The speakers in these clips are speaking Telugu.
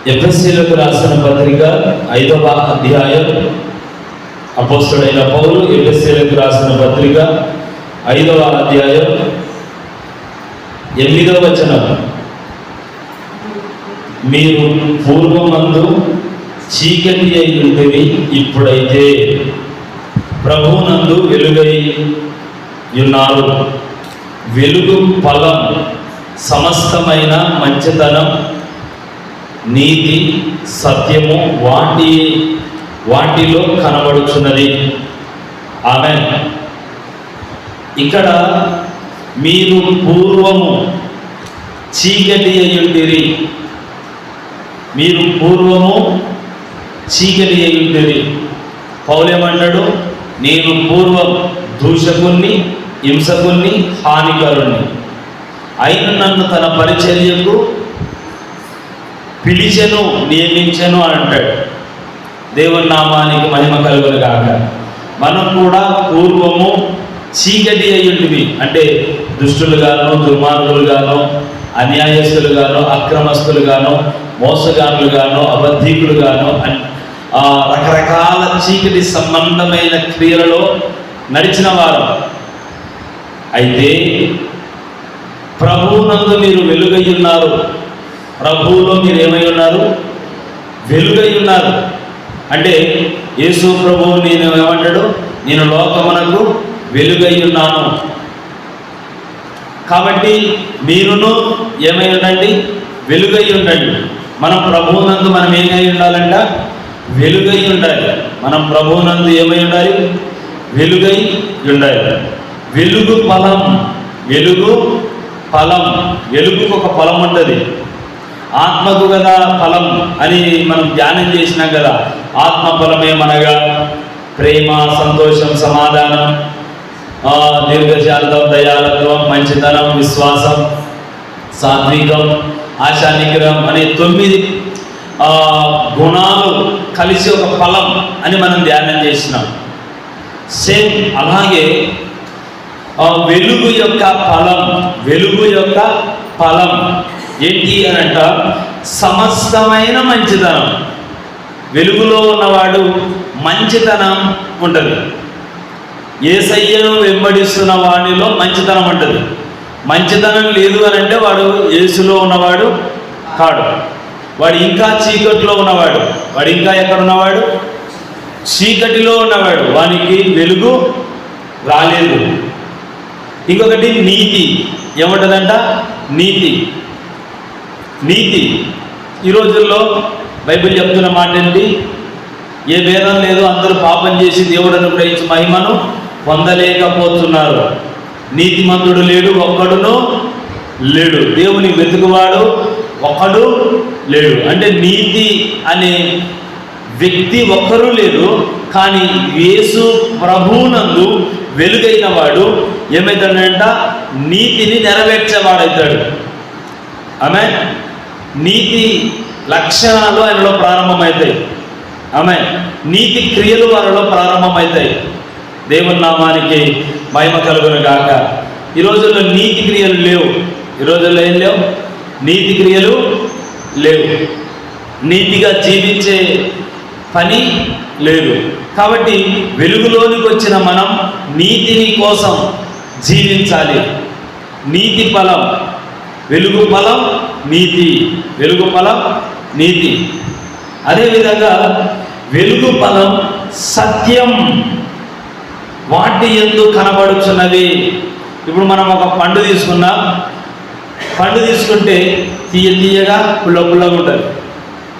ఎఫెసీయులకు రాసిన పత్రిక 5వ అధ్యాయం. అపోస్తలుడైన పౌలు ఎఫెసీయులకు రాసిన పత్రిక 5వ అధ్యాయం 8వ వచనం. మీరు పూర్వమందు చీకటి అయి ఉంటివి, ఇప్పుడైతే ప్రభువునందు వెలుగై ఉన్నారు. వెలుగు ఫలం సమస్తమైన మంచితనం, నీతి, సత్యము వాటిలో కనబడుచున్నది. ఆమేన్. ఇక్కడ మీరు పూర్వము చీకటి అయ్యుండిరి, మీరు పూర్వము చీకటి అయ్యుండిరి. పౌలేమంటాడు, నేను పూర్వం దూషకుణ్ణి, హింసకుణ్ణి, హానికరుణ్ణి, అయిన నన్ను తన పరిచర్యకు పిలిచెను, నియమించెను అని అంటాడు. దేవుని నామానికి మహిమ కలుగును గాక. మనం కూడా పూర్వము చీకటి అయ్యుంటివి, అంటే దుష్టులుగాను, దుర్మార్గులుగాను, అన్యాయస్తులుగాను, అక్రమస్తులుగాను, మోసగానులుగాను, అబద్ధికులుగాను, రకరకాల చీకటి సంబంధమైన క్రియలలో నడిచిన వారు. అయితే ప్రభువునందు మీరు వెలుగై ఉన్నారు. ప్రభువులో మీరు ఏమై ఉన్నారు? వెలుగై ఉన్నారు. అంటే యేసు ప్రభువు నేను ఏమంటాడు? నేను లోకమునకు వెలుగై ఉన్నాను. కాబట్టి మీరును ఏమై ఉండండి? వెలుగై ఉండండి. మనం ప్రభువునందు మనం ఏమై ఉండాలంట? వెలుగై ఉండాలి. మనం ప్రభువునందు ఏమై ఉండాలి? వెలుగై ఉండాలి. వెలుగు ఫలం, వెలుగు ఫలం. వెలుగుకు ఒక ఫలం ఉంటుంది. ఆత్మకు కదా ఫలం అని మనం ధ్యానం చేసినాం కదా. ఆత్మ ఫలమేమనగా ప్రేమ, సంతోషం, సమాధానం, దీర్ఘశాంతం, దయాళత్వం, మంచితనం, విశ్వాసం, సాత్వికం, ఆశా నిగ్రహం అనే 9 గుణాలు కలిసి ఒక ఫలం అని మనం ధ్యానం చేసినాం. సేమ్ అలాగే వెలుగు యొక్క ఫలం, వెలుగు యొక్క ఫలం ఏంటి అని అంట? సమస్తమైన మంచితనం. వెలుగులో ఉన్నవాడు మంచితనం ఉంటుంది. యేసయ్యను వెంబడిస్తున్న వాడిలో మంచితనం ఉంటుంది. మంచితనం లేదు అని అంటే వాడు యేసులో ఉన్నవాడు కాడు. వాడు ఇంకా చీకటిలో ఉన్నవాడు. వాడు ఇంకా ఎక్కడ ఉన్నవాడు? చీకటిలో ఉన్నవాడు. వానికి వెలుగు రాలేదు. ఇంకొకటి నీతి. ఏముంటుందంట? నీతి. నీతి ఈ రోజుల్లో బైబిల్ చెప్తున్న మాట ఏంటి? ఏ భేదం లేదు, అందరూ పాపం చేసి దేవుడు అనుగ్రహించి మహిమను పొందలేకపోతున్నారు. నీతిమంతుడు లేడు, ఒక్కడును లేడు. దేవుని వెతుకువాడు ఒక్కడు లేడు. అంటే నీతి అనే వ్యక్తి ఒక్కరూ లేరు. కానీ యేసు ప్రభువునందు వెలుగైన వాడు ఏమవుతాడంట? నీతిని నెరవేర్చేవాడవుతాడు. ఆమె నీతి లక్షణాలు ఆయనలో ప్రారంభమవుతాయి. ఆమె నీతి క్రియలు వారిలో ప్రారంభమవుతాయి. దేవుని నామానికి మహిమ కలుగును గాక. ఈ రోజుల్లో నీతి క్రియలు లేవు. ఈ రోజుల్లో ఏం లేవు? నీతి క్రియలు లేవు. నీతిగా జీవించే పని లేదు. కాబట్టి వెలుగులోనికి వచ్చిన మనం నీతిని కోసం జీవించాలి. నీతి ఫలం, వెలుగు ఫలం నీతి, వెలుగు ఫలం నీతి. అదేవిధంగా వెలుగు ఫలం సత్యం, వాటి యందు కనబడుచున్నవి. ఇప్పుడు మనం ఒక పండు తీసుకున్నాం. పండు తీసుకుంటే తీయగా పుల్లగా ఉంటుంది.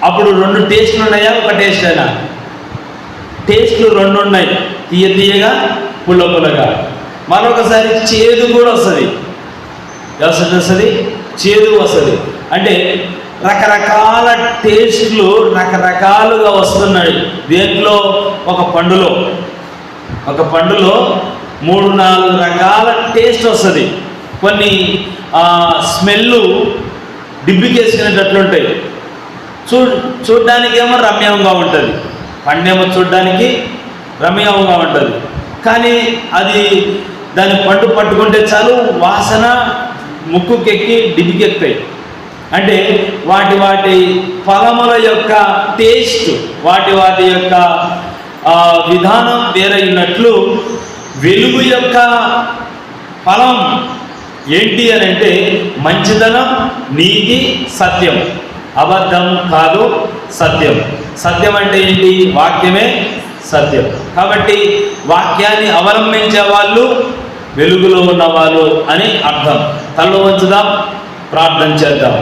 అప్పుడు 2 టేస్ట్లు ఉన్నాయా? ఒక టేస్ట్ అయినా? టేస్ట్లు 2 ఉన్నాయి, తీయగా పుల్లగా. మరొకసారి చేదు కూడా వస్తుంది. వస్తుంది, చేదు వస్తుంది. అంటే రకరకాల టేస్ట్లు రకరకాలుగా వస్తున్నాయి. దేంట్లో? ఒక పండులో 3-4 రకాల టేస్ట్ వస్తుంది. కొన్ని స్మెల్ డిబ్బికేసుకునేటట్లుంటాయి. చూడ్డానికేమో రమ్యంగా ఉంటుంది, పండేమో చూడ్డానికి రమ్యంగా ఉంటుంది. కానీ అది దాని పండు పట్టుకుంటే చాలు వాసన ముక్కుకెక్కి డిబ్బికెక్కుతాయి. అంటే వాటి వాటి ఫలముల యొక్క టేస్ట్, వాటి వాటి యొక్క విధానం వేరైనట్లు వెలుగు యొక్క ఫలం ఏంటి అని అంటే మంచిదనం, నీతి, సత్యం. అబద్ధం కాదు, సత్యం. సత్యం అంటే ఏంటి? వాక్యమే సత్యం. కాబట్టి వాక్యాన్ని అవలంబించే వాళ్ళు వెలుగులో ఉన్నవాళ్ళు అని అర్థం. తలలో వంచుదాం, ప్రార్థన చేద్దాం.